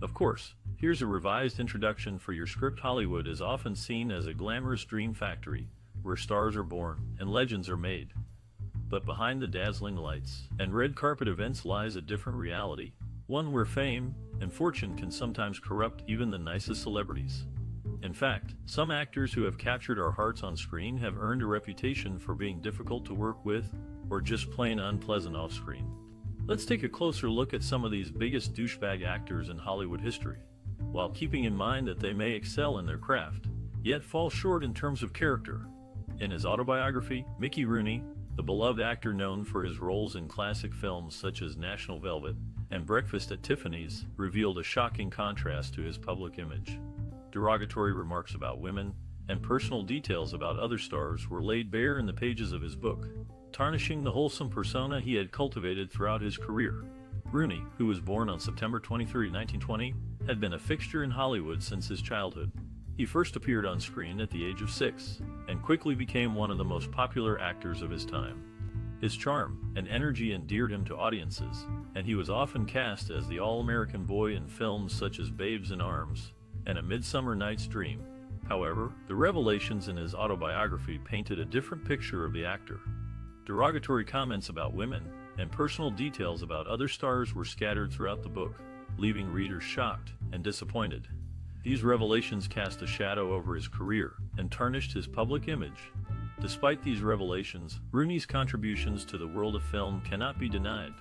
Of course, here's a revised introduction for your script. Hollywood is often seen as a glamorous dream factory, where stars are born and legends are made. But behind the dazzling lights and red carpet events lies a different reality, one where fame and fortune can sometimes corrupt even the nicest celebrities. In fact, some actors who have captured our hearts on screen have earned a reputation for being difficult to work with, or just plain unpleasant off-screen. Let's take a closer look at some of these biggest douchebag actors in Hollywood history, while keeping in mind that they may excel in their craft, yet fall short in terms of character. In his autobiography, Mickey Rooney, the beloved actor known for his roles in classic films such as National Velvet and Breakfast at Tiffany's, revealed a shocking contrast to his public image. Derogatory remarks about women and personal details about other stars were laid bare in the pages of his book, tarnishing the wholesome persona he had cultivated throughout his career. Rooney, who was born on September 23, 1920, had been a fixture in Hollywood since his childhood. He first appeared on screen at the age of 6, and quickly became one of the most popular actors of his time. His charm and energy endeared him to audiences, and he was often cast as the all-American boy in films such as Babes in Arms and A Midsummer Night's Dream. However, the revelations in his autobiography painted a different picture of the actor. Derogatory comments about women and personal details about other stars were scattered throughout the book, leaving readers shocked and disappointed. These revelations cast a shadow over his career and tarnished his public image. Despite these revelations, Rooney's contributions to the world of film cannot be denied.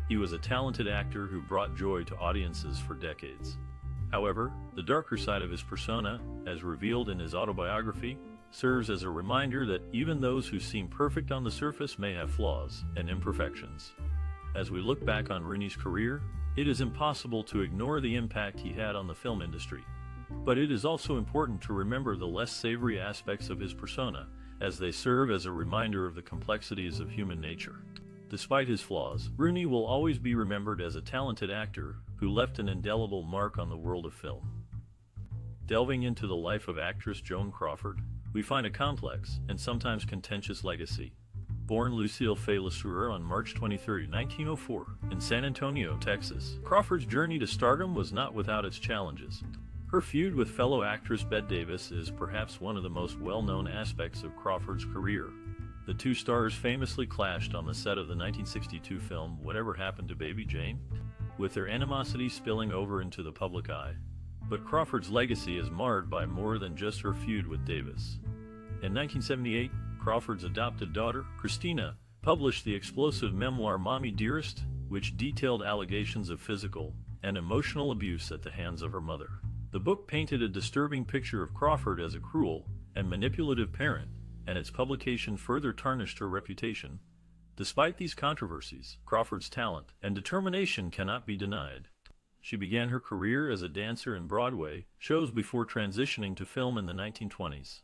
He was a talented actor who brought joy to audiences for decades. However, the darker side of his persona, as revealed in his autobiography, serves as a reminder that even those who seem perfect on the surface may have flaws and imperfections. As we look back on Rooney's career, it is impossible to ignore the impact he had on the film industry. But it is also important to remember the less savory aspects of his persona, as they serve as a reminder of the complexities of human nature. Despite his flaws, Rooney will always be remembered as a talented actor who left an indelible mark on the world of film. Delving into the life of actress Joan Crawford, we find a complex and sometimes contentious legacy. Born Lucille Fay LeSueur on March 23, 1904, in San Antonio, Texas, Crawford's journey to stardom was not without its challenges. Her feud with fellow actress Bette Davis is perhaps one of the most well-known aspects of Crawford's career. The two stars famously clashed on the set of the 1962 film Whatever Happened to Baby Jane, with their animosity spilling over into the public eye. But Crawford's legacy is marred by more than just her feud with Davis. In 1978, Crawford's adopted daughter, Christina, published the explosive memoir Mommy Dearest, which detailed allegations of physical and emotional abuse at the hands of her mother. The book painted a disturbing picture of Crawford as a cruel and manipulative parent, and its publication further tarnished her reputation. Despite these controversies, Crawford's talent and determination cannot be denied. She began her career as a dancer in Broadway shows before transitioning to film in the 1920s.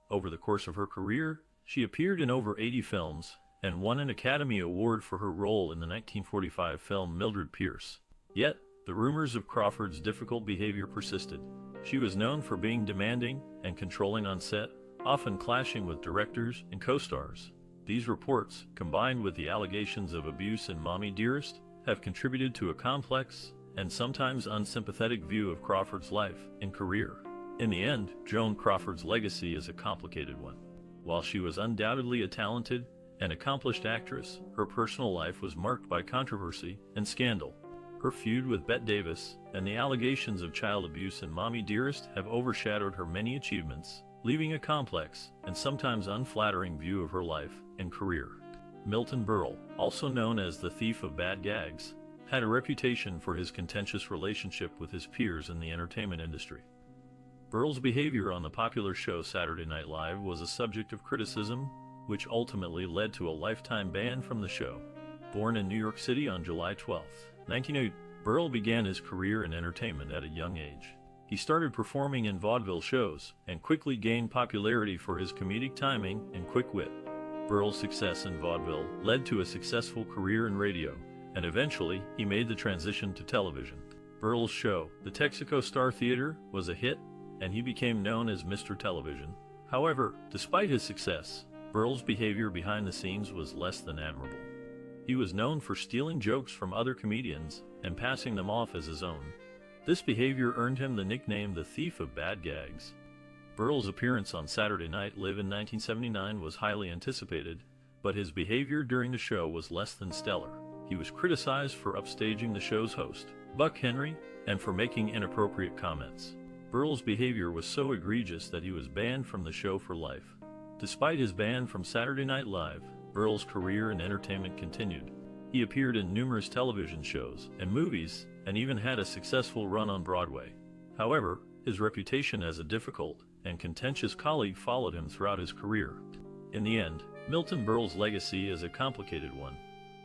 Over the course of her career, she appeared in over 80 films and won an Academy Award for her role in the 1945 film Mildred Pierce. Yet, the rumors of Crawford's difficult behavior persisted. She was known for being demanding and controlling on set, often clashing with directors and co-stars. These reports, combined with the allegations of abuse in Mommy Dearest, have contributed to a complex and sometimes unsympathetic view of Crawford's life and career. In the end, Joan Crawford's legacy is a complicated one. While she was undoubtedly a talented and accomplished actress, her personal life was marked by controversy and scandal. Her feud with Bette Davis and the allegations of child abuse in Mommy Dearest have overshadowed her many achievements, leaving a complex and sometimes unflattering view of her life and career. Milton Berle, also known as the Thief of Bad Gags, had a reputation for his contentious relationship with his peers in the entertainment industry. Berle's behavior on the popular show Saturday Night Live was a subject of criticism, which ultimately led to a lifetime ban from the show. Born in New York City on July 12, 1908, Berle began his career in entertainment at a young age. He started performing in vaudeville shows and quickly gained popularity for his comedic timing and quick wit. Berle's success in vaudeville led to a successful career in radio, and eventually he made the transition to television. Berle's show, the Texaco Star Theater, was a hit, and he became known as Mr. Television. However, despite his success, Berle's behavior behind the scenes was less than admirable. He was known for stealing jokes from other comedians and passing them off as his own. This behavior earned him the nickname the Thief of Bad Gags. Burrell's appearance on Saturday Night Live in 1979 was highly anticipated, but his behavior during the show was less than stellar. He was criticized for upstaging the show's host, Buck Henry, and for making inappropriate comments. Burrell's behavior was so egregious that he was banned from the show for life. Despite his ban from Saturday Night Live, Burrell's career in entertainment continued. He appeared in numerous television shows and movies, and even had a successful run on Broadway. However, his reputation as a difficult and contentious colleague followed him throughout his career. In the end, Milton Berle's legacy is a complicated one.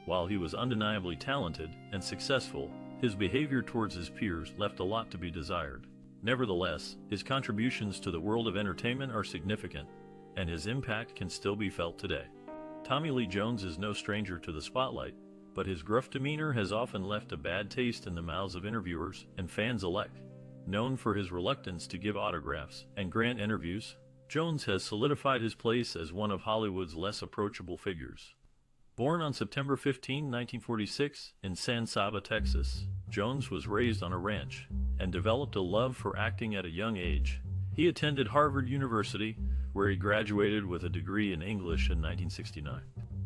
While he was undeniably talented and successful, his behavior towards his peers left a lot to be desired. Nevertheless, his contributions to the world of entertainment are significant, and his impact can still be felt today. Tommy Lee Jones is no stranger to the spotlight, but his gruff demeanor has often left a bad taste in the mouths of interviewers and fans alike. Known for his reluctance to give autographs and grant interviews, Jones has solidified his place as one of Hollywood's less approachable figures. Born on September 15, 1946, in San Saba, Texas, Jones was raised on a ranch and developed a love for acting at a young age. He attended Harvard University, where he graduated with a degree in English in 1969.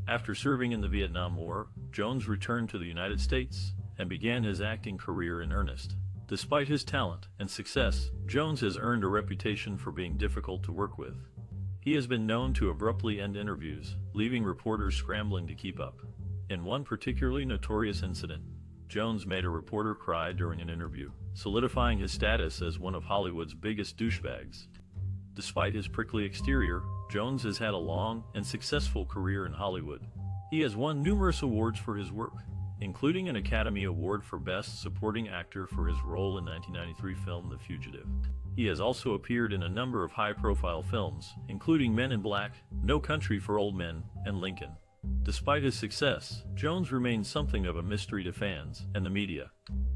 After serving in the Vietnam War, Jones returned to the United States and began his acting career in earnest. Despite his talent and success, Jones has earned a reputation for being difficult to work with. He has been known to abruptly end interviews, leaving reporters scrambling to keep up. In one particularly notorious incident, Jones made a reporter cry during an interview, solidifying his status as one of Hollywood's biggest douchebags. Despite his prickly exterior, Jones has had a long and successful career in Hollywood. He has won numerous awards for his work, including an Academy Award for Best Supporting Actor for his role in 1993 film The Fugitive. He has also appeared in a number of high-profile films, including Men in Black, No Country for Old Men, and Lincoln. Despite his success, Jones remains something of a mystery to fans and the media.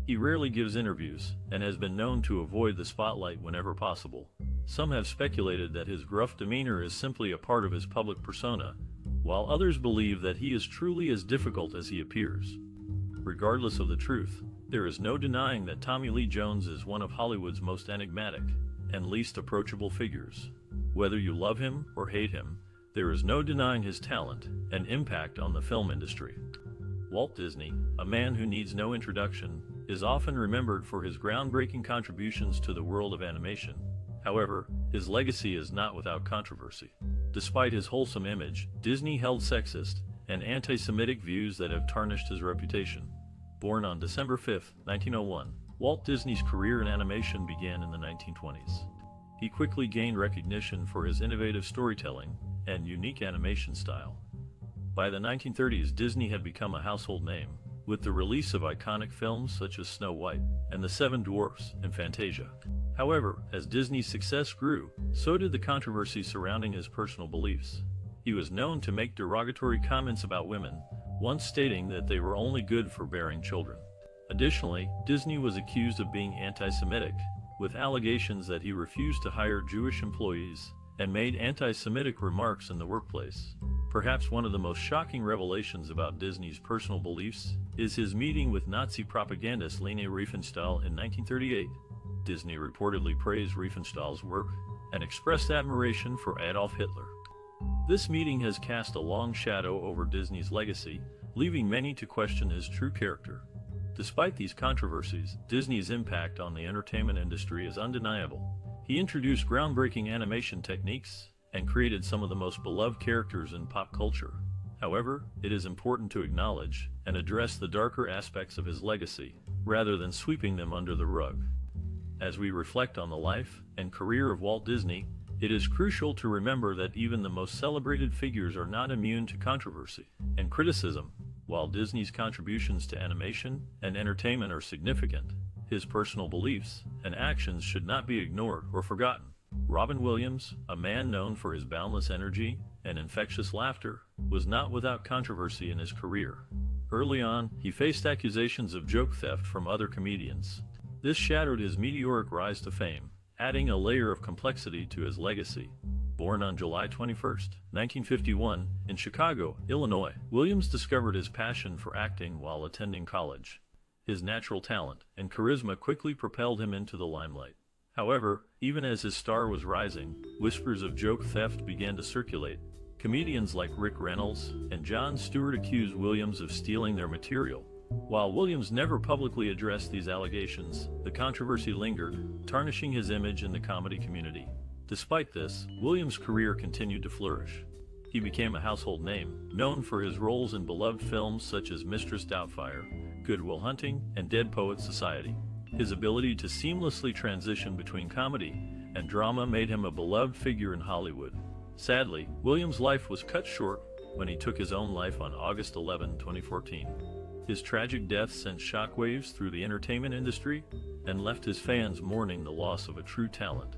He rarely gives interviews and has been known to avoid the spotlight whenever possible. Some have speculated that his gruff demeanor is simply a part of his public persona, while others believe that he is truly as difficult as he appears. Regardless of the truth, there is no denying that Tommy Lee Jones is one of Hollywood's most enigmatic and least approachable figures. Whether you love him or hate him, there is no denying his talent and impact on the film industry. Walt Disney, a man who needs no introduction, is often remembered for his groundbreaking contributions to the world of animation. However, his legacy is not without controversy. Despite his wholesome image, Disney held sexist and anti-Semitic views that have tarnished his reputation. Born on December 5, 1901, Walt Disney's career in animation began in the 1920s. He quickly gained recognition for his innovative storytelling and unique animation style. By the 1930s, Disney had become a household name, with the release of iconic films such as Snow White and The Seven Dwarfs and Fantasia. However, as Disney's success grew, so did the controversy surrounding his personal beliefs. He was known to make derogatory comments about women, once stating that they were only good for bearing children. Additionally, Disney was accused of being anti-Semitic, with allegations that he refused to hire Jewish employees and made anti-Semitic remarks in the workplace. Perhaps one of the most shocking revelations about Disney's personal beliefs is his meeting with Nazi propagandist Leni Riefenstahl in 1938. Disney reportedly praised Riefenstahl's work and expressed admiration for Adolf Hitler. This meeting has cast a long shadow over Disney's legacy, leaving many to question his true character. Despite these controversies, Disney's impact on the entertainment industry is undeniable. He introduced groundbreaking animation techniques and created some of the most beloved characters in pop culture. However, it is important to acknowledge and address the darker aspects of his legacy, rather than sweeping them under the rug. As we reflect on the life and career of Walt Disney, it is crucial to remember that even the most celebrated figures are not immune to controversy and criticism. While Disney's contributions to animation and entertainment are significant, his personal beliefs and actions should not be ignored or forgotten. Robin Williams, a man known for his boundless energy and infectious laughter, was not without controversy in his career. Early on, he faced accusations of joke theft from other comedians. This shattered his meteoric rise to fame, adding a layer of complexity to his legacy. Born on July 21, 1951, in Chicago, Illinois, Williams discovered his passion for acting while attending college. His natural talent and charisma quickly propelled him into the limelight. However, even as his star was rising, whispers of joke theft began to circulate. Comedians like Rick Reynolds and Jon Stewart accused Williams of stealing their material. While Williams never publicly addressed these allegations, the controversy lingered, tarnishing his image in the comedy community. Despite this, Williams' career continued to flourish. He became a household name, known for his roles in beloved films such as Mistress Doubtfire, Good Will Hunting, and Dead Poets Society. His ability to seamlessly transition between comedy and drama made him a beloved figure in Hollywood. Sadly, Williams' life was cut short when he took his own life on August 11, 2014. His tragic death sent shockwaves through the entertainment industry and left his fans mourning the loss of a true talent.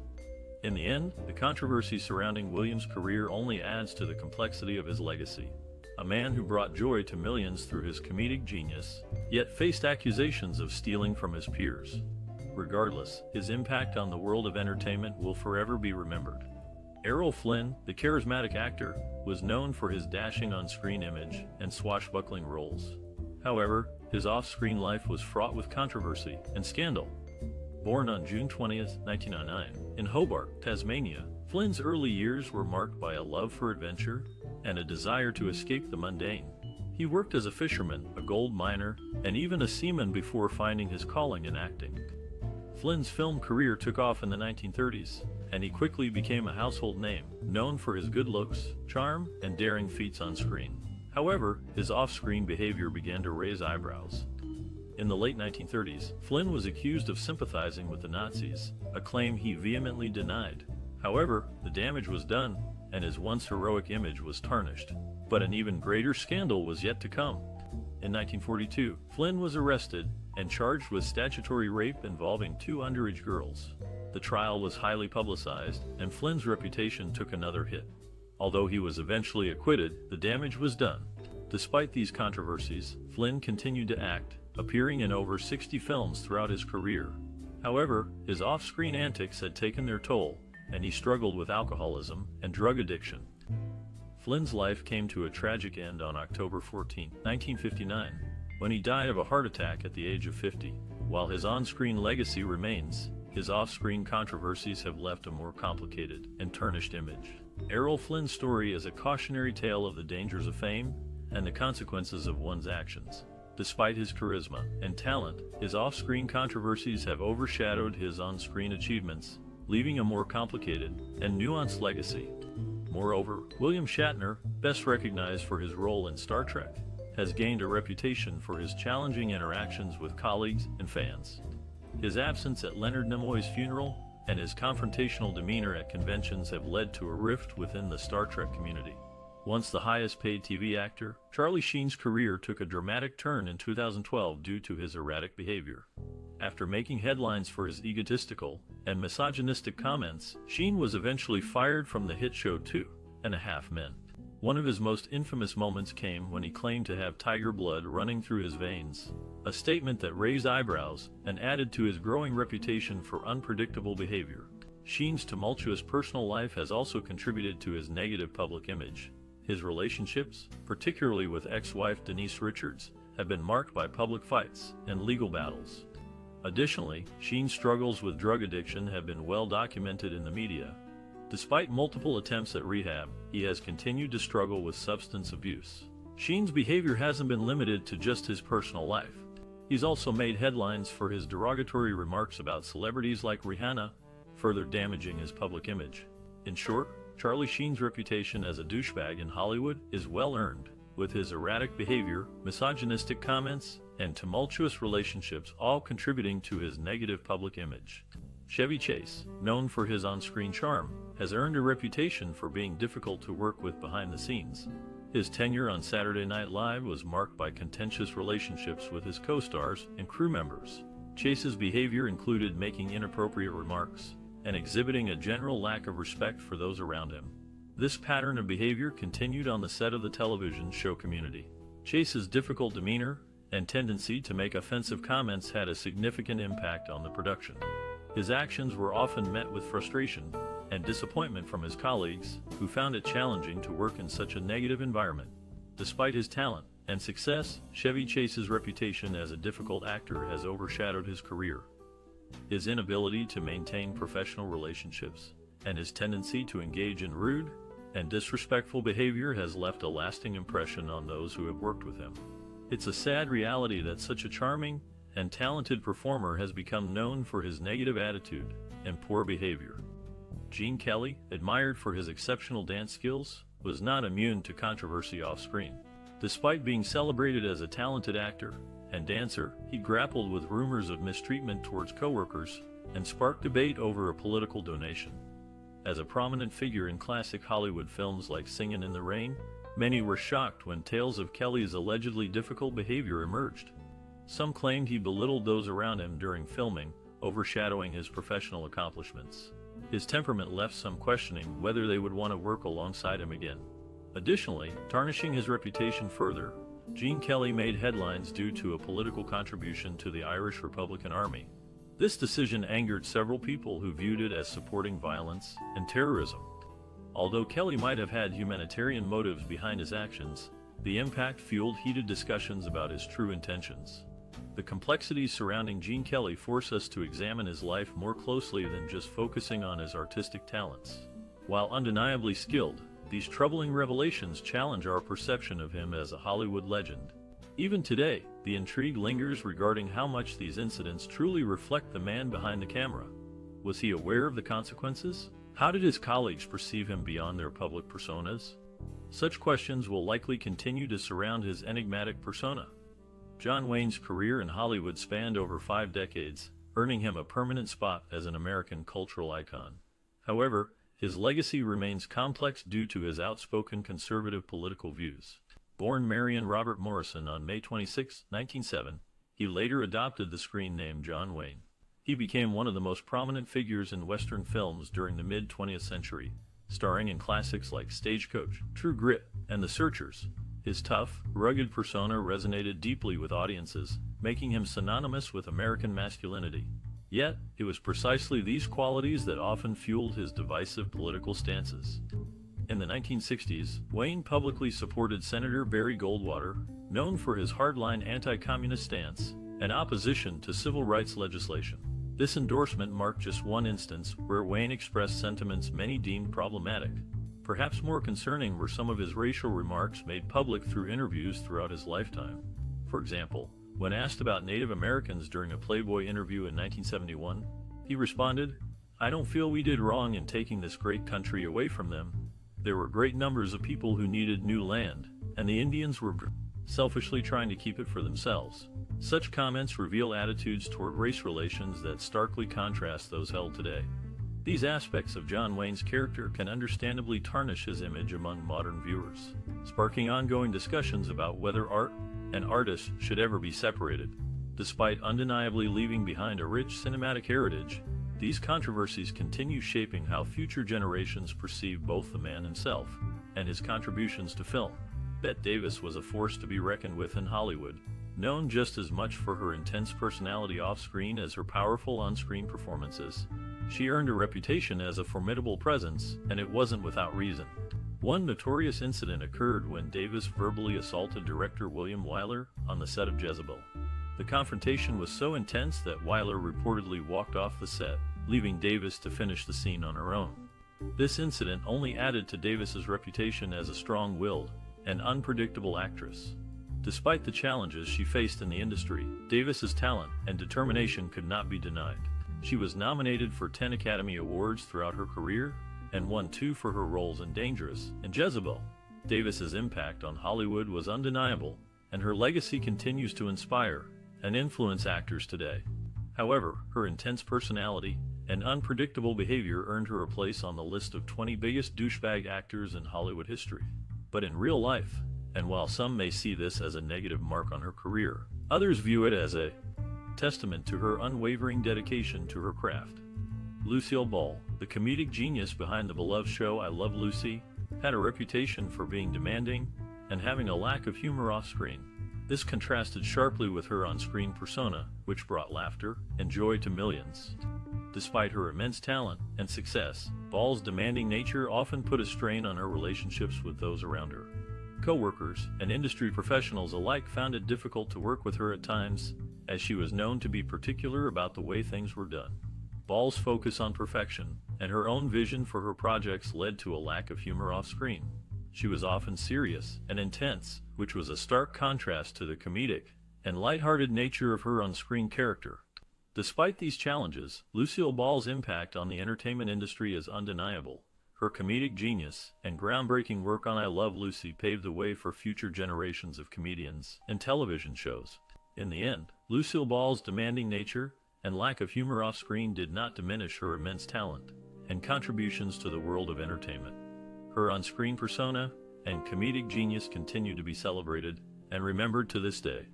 In the end, the controversy surrounding Williams' career only adds to the complexity of his legacy. A man who brought joy to millions through his comedic genius, yet faced accusations of stealing from his peers. Regardless, his impact on the world of entertainment will forever be remembered. Errol Flynn, the charismatic actor, was known for his dashing on-screen image and swashbuckling roles. However, his off-screen life was fraught with controversy and scandal. Born on June 20, 1909, in Hobart, Tasmania, Flynn's early years were marked by a love for adventure and a desire to escape the mundane. He worked as a fisherman, a gold miner, and even a seaman before finding his calling in acting. Flynn's film career took off in the 1930s, and he quickly became a household name, known for his good looks, charm, and daring feats on screen. However, his off-screen behavior began to raise eyebrows. In the late 1930s, Flynn was accused of sympathizing with the Nazis, a claim he vehemently denied. However, the damage was done, and his once heroic image was tarnished. But an even greater scandal was yet to come. In 1942, Flynn was arrested and charged with statutory rape involving 2 underage girls. The trial was highly publicized, and Flynn's reputation took another hit. Although he was eventually acquitted, the damage was done. Despite these controversies, Flynn continued to act, appearing in over 60 films throughout his career. However, his off-screen antics had taken their toll, and he struggled with alcoholism and drug addiction. Flynn's life came to a tragic end on October 14, 1959, when he died of a heart attack at the age of 50. While his on-screen legacy remains, his off-screen controversies have left a more complicated and tarnished image. Errol Flynn's story is a cautionary tale of the dangers of fame and the consequences of one's actions. Despite his charisma and talent, his off-screen controversies have overshadowed his on-screen achievements, leaving a more complicated and nuanced legacy. Moreover, William Shatner, best recognized for his role in Star Trek, has gained a reputation for his challenging interactions with colleagues and fans. His absence at Leonard Nimoy's funeral and his confrontational demeanor at conventions have led to a rift within the Star Trek community. Once the highest-paid TV actor, Charlie Sheen's career took a dramatic turn in 2012 due to his erratic behavior. After making headlines for his egotistical and misogynistic comments, Sheen was eventually fired from the hit show 2.5 Men. One of his most infamous moments came when he claimed to have tiger blood running through his veins, a statement that raised eyebrows and added to his growing reputation for unpredictable behavior. Sheen's tumultuous personal life has also contributed to his negative public image. His relationships, particularly with ex-wife Denise Richards, have been marked by public fights and legal battles. Additionally, Sheen's struggles with drug addiction have been well documented in the media. Despite multiple attempts at rehab, he has continued to struggle with substance abuse. Sheen's behavior hasn't been limited to just his personal life. He's also made headlines for his derogatory remarks about celebrities like Rihanna, further damaging his public image. In short, Charlie Sheen's reputation as a douchebag in Hollywood is well earned, with his erratic behavior, misogynistic comments, and tumultuous relationships all contributing to his negative public image. Chevy Chase, known for his on-screen charm, has earned a reputation for being difficult to work with behind the scenes. His tenure on Saturday Night Live was marked by contentious relationships with his co-stars and crew members. Chase's behavior included making inappropriate remarks and exhibiting a general lack of respect for those around him. This pattern of behavior continued on the set of the television show Community. Chase's difficult demeanor and tendency to make offensive comments had a significant impact on the production. His actions were often met with frustration and disappointment from his colleagues, who found it challenging to work in such a negative environment. Despite his talent and success, Chevy Chase's reputation as a difficult actor has overshadowed his career. His inability to maintain professional relationships and his tendency to engage in rude and disrespectful behavior has left a lasting impression on those who have worked with him. It's a sad reality that such a charming and talented performer has become known for his negative attitude and poor behavior. Gene Kelly, admired for his exceptional dance skills, was not immune to controversy off-screen. Despite being celebrated as a talented actor and dancer, he grappled with rumors of mistreatment towards coworkers and sparked debate over a political donation. As a prominent figure in classic Hollywood films like Singin' in the Rain, many were shocked when tales of Kelly's allegedly difficult behavior emerged. Some claimed he belittled those around him during filming, overshadowing his professional accomplishments. His temperament left some questioning whether they would want to work alongside him again. Additionally, tarnishing his reputation further, Gene Kelly made headlines due to a political contribution to the Irish Republican Army. This decision angered several people who viewed it as supporting violence and terrorism. Although Kelly might have had humanitarian motives behind his actions, the impact fueled heated discussions about his true intentions. The complexities surrounding Gene Kelly force us to examine his life more closely than just focusing on his artistic talents. While undeniably skilled, these troubling revelations challenge our perception of him as a Hollywood legend. Even today, the intrigue lingers regarding how much these incidents truly reflect the man behind the camera. Was he aware of the consequences? How did his colleagues perceive him beyond their public personas? Such questions will likely continue to surround his enigmatic persona. John Wayne's career in Hollywood spanned over 5 decades, earning him a permanent spot as an American cultural icon. However, his legacy remains complex due to his outspoken conservative political views. Born Marion Robert Morrison on May 26, 1907, he later adopted the screen name John Wayne. He became one of the most prominent figures in Western films during the mid-20th century, starring in classics like Stagecoach, True Grit, and The Searchers. His tough, rugged persona resonated deeply with audiences, making him synonymous with American masculinity. Yet, it was precisely these qualities that often fueled his divisive political stances. In the 1960s, Wayne publicly supported Senator Barry Goldwater, known for his hardline anti-communist stance and opposition to civil rights legislation. This endorsement marked just one instance where Wayne expressed sentiments many deemed problematic. Perhaps more concerning were some of his racial remarks made public through interviews throughout his lifetime. For example, when asked about Native Americans during a Playboy interview in 1971, he responded, "I don't feel we did wrong in taking this great country away from them. There were great numbers of people who needed new land, and the Indians were selfishly trying to keep it for themselves." Such comments reveal attitudes toward race relations that starkly contrast those held today. These aspects of John Wayne's character can understandably tarnish his image among modern viewers, sparking ongoing discussions about whether art and artists should ever be separated. Despite undeniably leaving behind a rich cinematic heritage, these controversies continue shaping how future generations perceive both the man himself and his contributions to film. Bette Davis was a force to be reckoned with in Hollywood, known just as much for her intense personality off-screen as her powerful on-screen performances. She earned a reputation as a formidable presence, and it wasn't without reason. One notorious incident occurred when Davis verbally assaulted director William Wyler on the set of Jezebel. The confrontation was so intense that Wyler reportedly walked off the set, leaving Davis to finish the scene on her own. This incident only added to Davis's reputation as a strong-willed and unpredictable actress. Despite the challenges she faced in the industry, Davis's talent and determination could not be denied. She was nominated for 10 Academy Awards throughout her career and won 2 for her roles in Dangerous and Jezebel. Davis's impact on Hollywood was undeniable, and her legacy continues to inspire and influence actors today. However, her intense personality and unpredictable behavior earned her a place on the list of 20 biggest douchebag actors in Hollywood history. But in real life, and while some may see this as a negative mark on her career, others view it as a testament to her unwavering dedication to her craft. Lucille Ball, the comedic genius behind the beloved show I Love Lucy, had a reputation for being demanding and having a lack of humor off-screen. This contrasted sharply with her on-screen persona, which brought laughter and joy to millions. Despite her immense talent and success, Ball's demanding nature often put a strain on her relationships with those around her. Co-workers and industry professionals alike found it difficult to work with her at times, as she was known to be particular about the way things were done. Ball's focus on perfection and her own vision for her projects led to a lack of humor off-screen. She was often serious and intense, which was a stark contrast to the comedic and light-hearted nature of her on-screen character. Despite these challenges, Lucille Ball's impact on the entertainment industry is undeniable. Her comedic genius and groundbreaking work on I Love Lucy paved the way for future generations of comedians and television shows. In the end, Lucille Ball's demanding nature and lack of humor off-screen did not diminish her immense talent and contributions to the world of entertainment. Her on-screen persona and comedic genius continue to be celebrated and remembered to this day.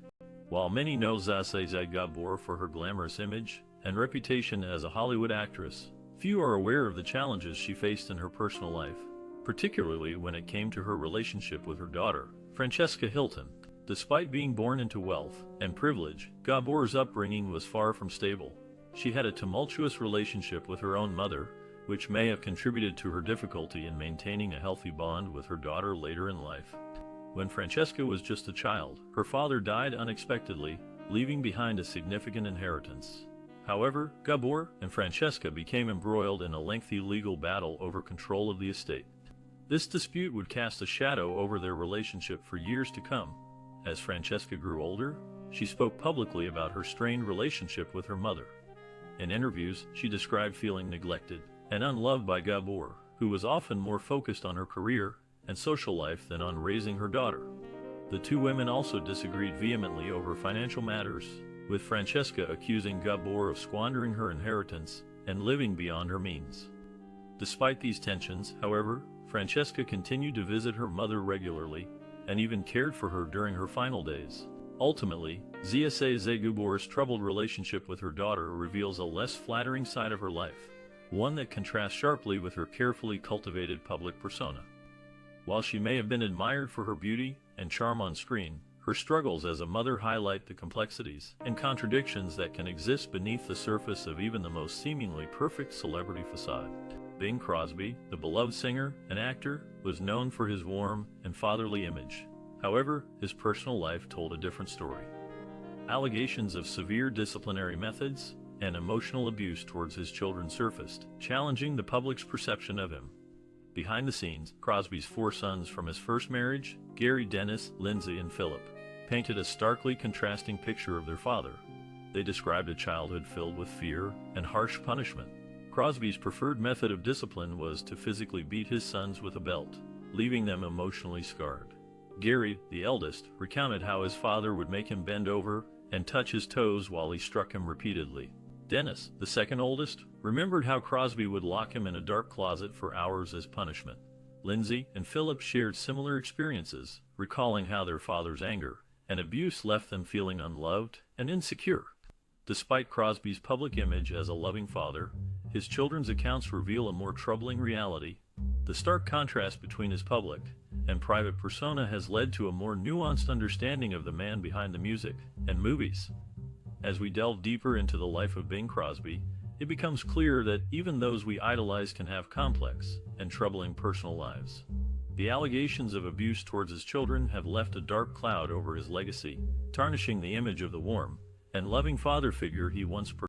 While many know Zsa Gabor for her glamorous image and reputation as a Hollywood actress, few are aware of the challenges she faced in her personal life, particularly when it came to her relationship with her daughter, Francesca Hilton. Despite being born into wealth and privilege, Gabor's upbringing was far from stable. She had a tumultuous relationship with her own mother, which may have contributed to her difficulty in maintaining a healthy bond with her daughter later in life. When Francesca was just a child, her father died unexpectedly, leaving behind a significant inheritance. However, Gabor and Francesca became embroiled in a lengthy legal battle over control of the estate. This dispute would cast a shadow over their relationship for years to come. As Francesca grew older, she spoke publicly about her strained relationship with her mother. In interviews, she described feeling neglected and unloved by Gabor, who was often more focused on her career and social life than on raising her daughter. The two women also disagreed vehemently over financial matters, with Francesca accusing Gabor of squandering her inheritance and living beyond her means. Despite these tensions, however, Francesca continued to visit her mother regularly and even cared for her during her final days. Ultimately, Zsa Gabor's troubled relationship with her daughter reveals a less flattering side of her life, one that contrasts sharply with her carefully cultivated public persona. While she may have been admired for her beauty and charm on screen, her struggles as a mother highlight the complexities and contradictions that can exist beneath the surface of even the most seemingly perfect celebrity facade. Bing Crosby, the beloved singer and actor, was known for his warm and fatherly image. However, his personal life told a different story. Allegations of severe disciplinary methods and emotional abuse towards his children surfaced, challenging the public's perception of him. Behind the scenes, Crosby's 4 sons from his first marriage, Gary, Dennis, Lindsay, and Philip, painted a starkly contrasting picture of their father. They described a childhood filled with fear and harsh punishment. Crosby's preferred method of discipline was to physically beat his sons with a belt, leaving them emotionally scarred. Gary, the eldest, recounted how his father would make him bend over and touch his toes while he struck him repeatedly. Dennis, the second oldest, remembered how Crosby would lock him in a dark closet for hours as punishment. Lindsay and Philip shared similar experiences, recalling how their father's anger and abuse left them feeling unloved and insecure. Despite Crosby's public image as a loving father, his children's accounts reveal a more troubling reality. The stark contrast between his public and private persona has led to a more nuanced understanding of the man behind the music and movies. As we delve deeper into the life of Bing Crosby, it becomes clear that even those we idolize can have complex and troubling personal lives. The allegations of abuse towards his children have left a dark cloud over his legacy, tarnishing the image of the warm and loving father figure he once portrayed.